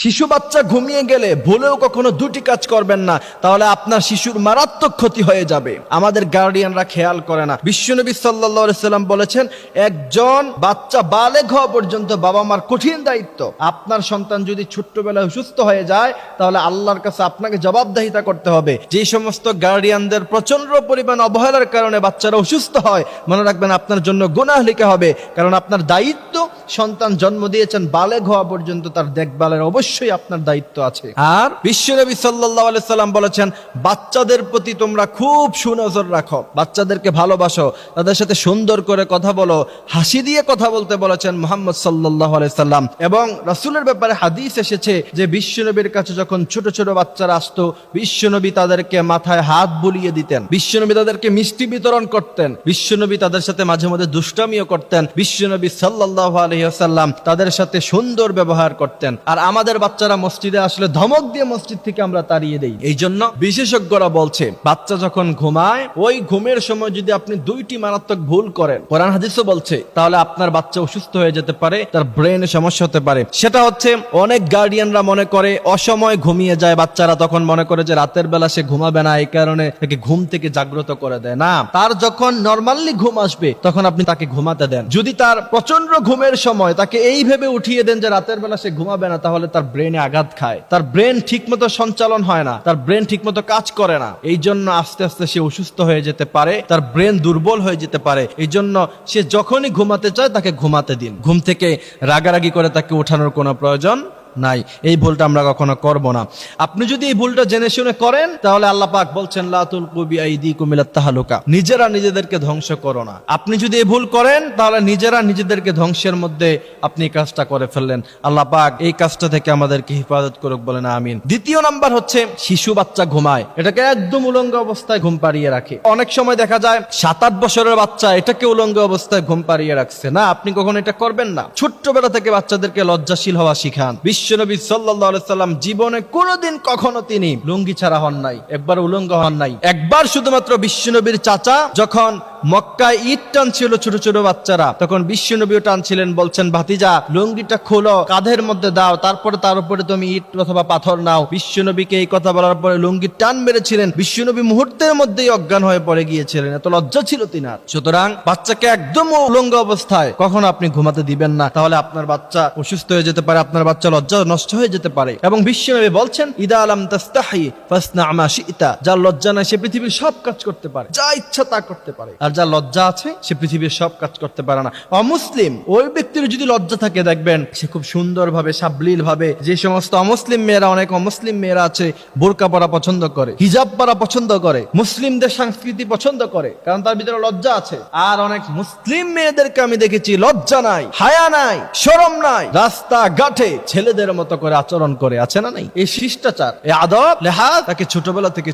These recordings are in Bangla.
শিশু বাচ্চা ঘুমিয়ে গেলে ভুলেও কখনো দুটি কাজ করবেন না, তাহলে আপনার শিশুর মারাত্মক ক্ষতি হয়ে যাবে। আমাদের গার্ডিয়ানরা খেয়াল করে না। বিশ্বনবী সাল্লাল্লাহু আলাইহি সাল্লাম বলেছেন, একজন বাচ্চা বালেগ হওয়া পর্যন্ত বাবা মার কঠিন দায়িত্ব। আপনার সন্তান যদি ছোট্টবেলায় অসুস্থ হয়ে যায়, তাহলে আল্লাহর কাছে আপনাকে জবাবদিহিতা করতে হবে। যে সমস্ত গার্ডিয়ানদের প্রচন্ড পরিমাণ অবহেলার কারণে বাচ্চারা অসুস্থ হয়, মনে রাখবেন আপনার জন্য গুনাহ লিখা হবে। কারণ আপনার দায়িত্ব, সন্তান জন্ম দিয়েছেন, বালেগ হওয়া পর্যন্ত তার দেখভালের অবশ্যই আপনার দায়িত্ব আছে। আর বিশ্বনবী সাল্লাল্লাহু আলাইহি সাল্লাম বলেছেন, বাচ্চাদের প্রতি তোমরা খুব সুনজর রাখো, বাচ্চাদেরকে ভালোবাসো, তাদের সাথে সুন্দর করে কথা বলো, হাসি দিয়ে কথা বলতে বলেছেন মুহাম্মদ সাল্লাল্লাহু আলাইহি সাল্লাম। এবং রাসূলের ব্যাপারে হাদিস এসেছে যে বিশ্বনবীর কাছে যখন ছোট ছোট বাচ্চারা আসতো, বিশ্বনবী তাদেরকে মাথায় হাত বুলিয়ে দিতেন, বিশ্বনবী তাদেরকে মিষ্টি বিতরণ করতেন, বিশ্বনবী তাদের সাথে মাঝে মাঝে দুষ্টামিও করতেন, বিশ্বনবী সাল্লাল্লাহু আলাইহি ওয়াসাল্লাম তাদের সাথে সুন্দর ব্যবহার করতেন। আর আমাদের বাচ্চারা মসজিদে আসলে ধমক দিয়ে মসজিদ থেকে আমরা তাড়িয়ে দেই। এই জন্য বিশেষজ্ঞরা বলছে, বাচ্চা যখন ঘুমায়, ওই ঘুমের সময় যদি আপনি দুইটি মারাত্মক ভুল করেন, কোরআন হাদিসও বলছে, তাহলে আপনার বাচ্চা অসুস্থ হয়ে যেতে পারে, তার ব্রেনে সমস্যা হতে পারে। সেটা হচ্ছে, অনেক গার্ডিয়ানরা মনে করে অসময় ঘুমিয়ে যায় বাচ্চারা, তখন মনে করে যে রাতের বেলা সে ঘুমাবে না, এই কারণে তাকে ঘুম থেকে জাগ্রত করে দেয়। না, তার যখন নরমালি ঘুম আসবে তখন আপনি তাকে ঘুমাতে দেন। যদি তার প্রচন্ড ঘুমের সময় তাকে এই ভেবে উঠিয়ে দেন যে রাতের বেলা সে ঘুমাবে না, তাহলে তার ব্রেনে আঘাত খায়, তার ব্রেন ঠিকমতো সঞ্চালন হয় না, তার ব্রেন ঠিকমতো কাজ করে না। এই জন্য আস্তে আস্তে সে অসুস্থ হয়ে যেতে পারে, তার ব্রেন দুর্বল হয়ে যেতে পারে। এই জন্য সে যখনই ঘুমাতে চায় তাকে ঘুমাতে দিন। ঘুম থেকে রাগারাগি করে তাকে ওঠানোর কোনো প্রয়োজন নাই। এই ভুলটা আমরা কখনো করব না। আপনি যদি এই ভুলটা জেনে শুনে করেন, তাহলে আল্লাহ পাক বলছেন, লা তুলকু বিআইদিকুম ইলাত তাহলুকা, নিজেরা নিজেদেরকে ধ্বংস করো না। আপনি যদি এই ভুল করেন, তাহলে নিজেরা নিজেদেরকে ধ্বংসের মধ্যে আপনি কাজটা করে ফেললেন। আল্লাহ পাক এই কাজটা থেকে আমাদেরকে হেফাজত করুক, বলেন আমিন। দ্বিতীয় নাম্বার হচ্ছে, শিশু বাচ্চা ঘুমায়, এটাকে একদম উলঙ্গ অবস্থায় ঘুম পাড়িয়ে রাখে। অনেক সময় দেখা যায় 7-8 বছরের বাচ্চা এটাকে উলঙ্গ অবস্থায় ঘুম পাড়িয়ে রাখছে। না, আপনি কখনো এটা করবেন না। ছোট্টবেলা থেকে বাচ্চাদেরকে লজ্জাশীল হওয়া শিখান। বিশ্বনবী সাল্লাল্লাহু আলাইহি সাল্লাম জীবনে কোনোদিন কখনো তিনি লুঙ্গি ছাড়া হন নাই, একবার উলঙ্গ হন নাই। একবার শুধুমাত্র বিশ্বনবীর চাচা যখন মক্কায় ঈদ টানছিল ছোট ছোট বাচ্চারা, তখন বিশ্বনবীও টানছিলেন, বলছেন, ভাতিজা লুঙ্গিটা খোলো, কাঁধের মধ্যে দাও, তারপরে তার উপরে তুমি ইট অথবা পাথর নাও। বিশ্বনবীকে এই কথা বলার পরে লুঙ্গি টান মেরেছিলেন, বিশ্বনবী মুহূর্তের মধ্যেই অজ্ঞান হয়ে পড়ে গিয়েছিলেন, এত লজ্জা ছিল তিনার। সুতরাং বাচ্চাকে একদম উলঙ্গ অবস্থায় কখনো আপনি ঘুমাতে দিবেন না, তাহলে আপনার বাচ্চা অসুস্থ হয়ে যেতে পারে, আপনার বাচ্চা লজ্জা নষ্ট হয়ে যেতে পারে। এবং বিশ্বনবী বলছেন, ইদা লাম তাস্তাহি ফাসনা মা শিতা, যার লজ্জা নাই সে পৃথিবীর সব কাজ করতে পারে, যা ইচ্ছা তা করতে পারে, আর যার লজ্জা আছে সে পৃথিবীর সব কাজ করতে পারে না। অমুসলিম ওই ব্যক্তির যদি লজ্জা থাকে, দেখবেন সে খুব সুন্দর ভাবে, সাবলীল ভাবে, যে সমস্ত অমুসলিম মেয়েরা, অনেক অমুসলিম মেয়েরা আছে বোরকা পরা পছন্দ করে, হিজাব পরা পছন্দ করে, মুসলিমদের সংস্কৃতি পছন্দ করে, কারণ তার ভিতরে লজ্জা আছে। আর অনেক মুসলিম মেয়েদেরকে আমি দেখেছি লজ্জা নাই, হায়া নাই, শরম নাই, রাস্তা ঘাটে ছেলেদের মতো করে আচরণ করে, আছে না নাই? এই শিষ্টাচার, এই আদব লেহাজ তাকে ছোটবেলা থেকে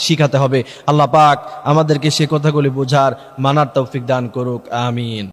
শিখাতে হবে। আল্লাহ পাক আমাদেরকে সে কথাগুলি বোঝার, মানার তৌফিক দান করুক, আমিন।